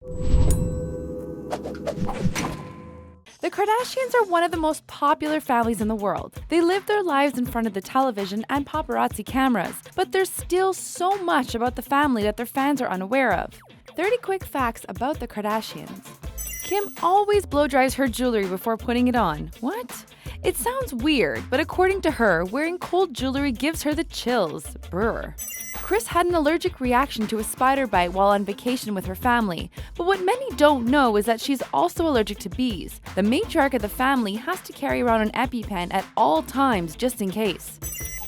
The Kardashians are one of the most popular families in the world. They live their lives in front of the television and paparazzi cameras, but there's still so much about the family that their fans are unaware of. 30 quick facts about the Kardashians. Kim always blow dries her jewelry before putting it on. What? It sounds weird, but according to her, wearing cold jewelry gives her the chills. Brr. Kris had an allergic reaction to a spider bite while on vacation with her family, but what many don't know is that she's also allergic to bees. The matriarch of the family has to carry around an EpiPen at all times just in case.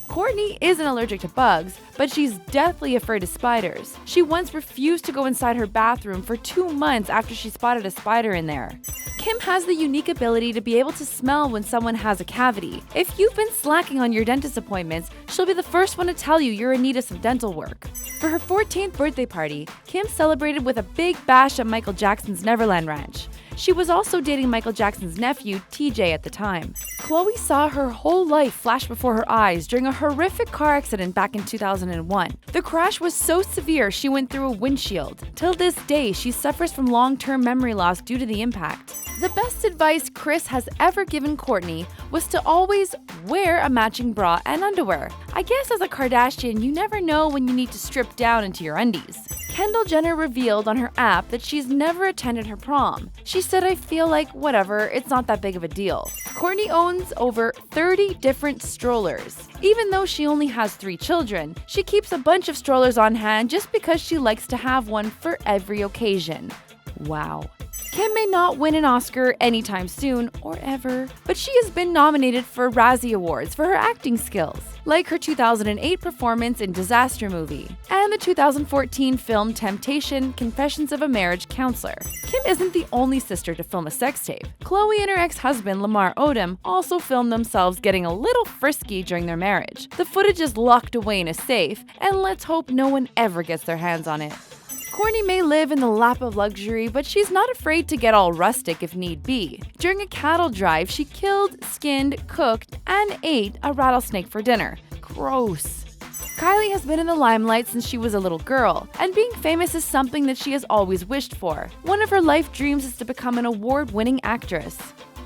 Kourtney isn't allergic to bugs, but she's deathly afraid of spiders. She once refused to go inside her bathroom for 2 months after she spotted a spider in there. Kim has the unique ability to be able to smell when someone has a cavity. If you've been slacking on your dentist appointments, she'll be the first one to tell you you're in need of some dental work. For her 14th birthday party, Kim celebrated with a big bash at Michael Jackson's Neverland Ranch. She was also dating Michael Jackson's nephew, TJ, at the time. Khloé saw her whole life flash before her eyes during a horrific car accident back in 2001. The crash was so severe she went through a windshield. Till this day, she suffers from long-term memory loss due to the impact. The best advice Kris has ever given Kourtney was to always wear a matching bra and underwear. I guess as a Kardashian, you never know when you need to strip down into your undies. Kendall Jenner revealed on her app that she's never attended her prom. She said, "I feel like whatever, it's not that big of a deal." Kourtney owns over 30 different strollers. Even though she only has 3 children, she keeps a bunch of strollers on hand just because she likes to have one for every occasion. Wow. Kim may not win an Oscar anytime soon, or ever, but she has been nominated for Razzie Awards for her acting skills, like her 2008 performance in Disaster Movie, and the 2014 film Temptation: Confessions of a Marriage Counselor. Kim isn't the only sister to film a sex tape. Khloé and her ex-husband Lamar Odom also filmed themselves getting a little frisky during their marriage. The footage is locked away in a safe, and let's hope no one ever gets their hands on it. Kourtney may live in the lap of luxury, but she's not afraid to get all rustic if need be. During a cattle drive, she killed, skinned, cooked, and ate a rattlesnake for dinner. Gross. Kylie has been in the limelight since she was a little girl, and being famous is something that she has always wished for. One of her life dreams is to become an award-winning actress.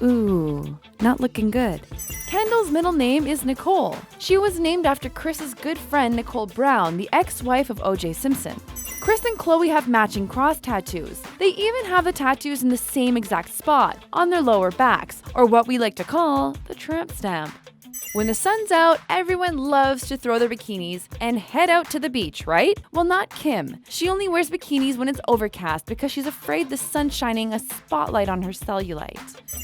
Ooh, not looking good. Kendall's middle name is Nicole. She was named after Kris's good friend Nicole Brown, the ex-wife of O.J. Simpson. Kris and Khloé have matching cross tattoos. They even have the tattoos in the same exact spot, on their lower backs, or what we like to call the tramp stamp. When the sun's out, everyone loves to throw their bikinis and head out to the beach, right? Well, not Kim. She only wears bikinis when it's overcast because she's afraid the sun's shining a spotlight on her cellulite.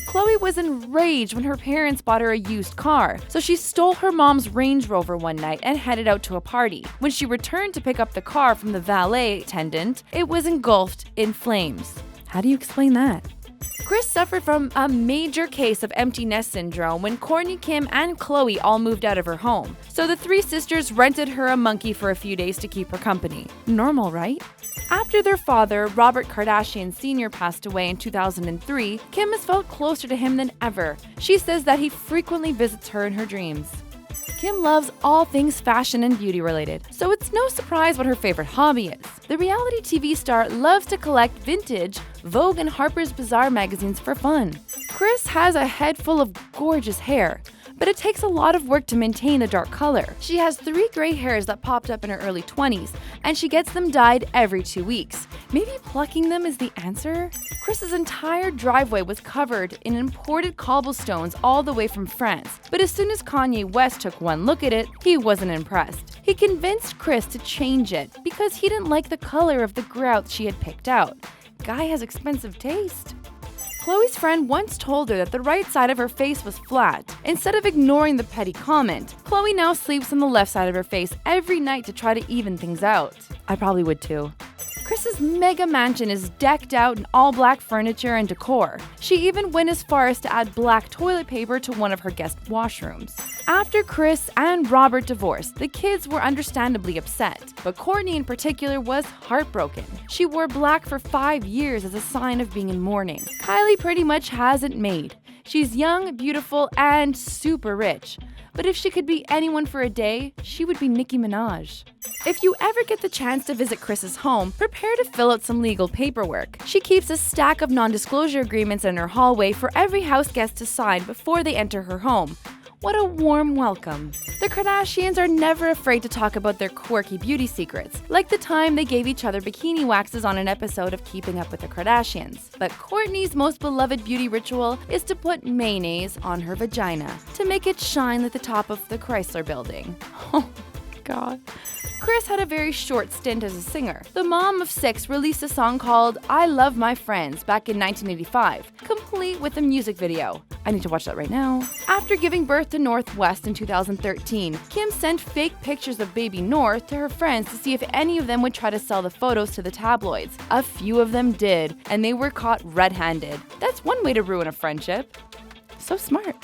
Khloé was enraged when her parents bought her a used car, so she stole her mom's Range Rover one night and headed out to a party. When she returned to pick up the car from the valet attendant, it was engulfed in flames. How do you explain that? Kris suffered from a major case of empty nest syndrome when Kourtney, Kim, and Khloé all moved out of her home. So the 3 sisters rented her a monkey for a few days to keep her company. Normal, right? After their father, Robert Kardashian Sr., passed away in 2003, Kim has felt closer to him than ever. She says that he frequently visits her in her dreams. Kim loves all things fashion and beauty related, so it's no surprise what her favorite hobby is. The reality TV star loves to collect vintage Vogue and Harper's Bazaar magazines for fun. Kris has a head full of gorgeous hair, but it takes a lot of work to maintain the dark color. She has 3 gray hairs that popped up in her early 20s, and she gets them dyed every 2 weeks. Maybe plucking them is the answer? Kris's entire driveway was covered in imported cobblestones all the way from France, but as soon as Kanye West took one look at it, he wasn't impressed. He convinced Kris to change it because he didn't like the color of the grout she had picked out. Guy has expensive taste. Khloé's friend once told her that the right side of her face was flat. Instead of ignoring the petty comment, Khloé now sleeps on the left side of her face every night to try to even things out. I probably would too. Kris's mega mansion is decked out in all black furniture and decor. She even went as far as to add black toilet paper to one of her guest washrooms. After Kris and Robert divorced, the kids were understandably upset, but Kourtney in particular was heartbroken. She wore black for 5 years as a sign of being in mourning. Kylie pretty much has it made. She's young, beautiful, and super rich. But if she could be anyone for a day, she would be Nicki Minaj. If you ever get the chance to visit Kris's home, prepare to fill out some legal paperwork. She keeps a stack of non-disclosure agreements in her hallway for every house guest to sign before they enter her home. What a warm welcome. The Kardashians are never afraid to talk about their quirky beauty secrets, like the time they gave each other bikini waxes on an episode of Keeping Up with the Kardashians. But Kourtney's most beloved beauty ritual is to put mayonnaise on her vagina to make it shine like the top of the Chrysler building. Oh God. Kris had a very short stint as a singer. The mom of 6 released a song called I Love My Friends back in 1985, complete with a music video. I need to watch that right now. After giving birth to Northwest in 2013, Kim sent fake pictures of baby North to her friends to see if any of them would try to sell the photos to the tabloids. A few of them did, and they were caught red-handed. That's one way to ruin a friendship. So smart.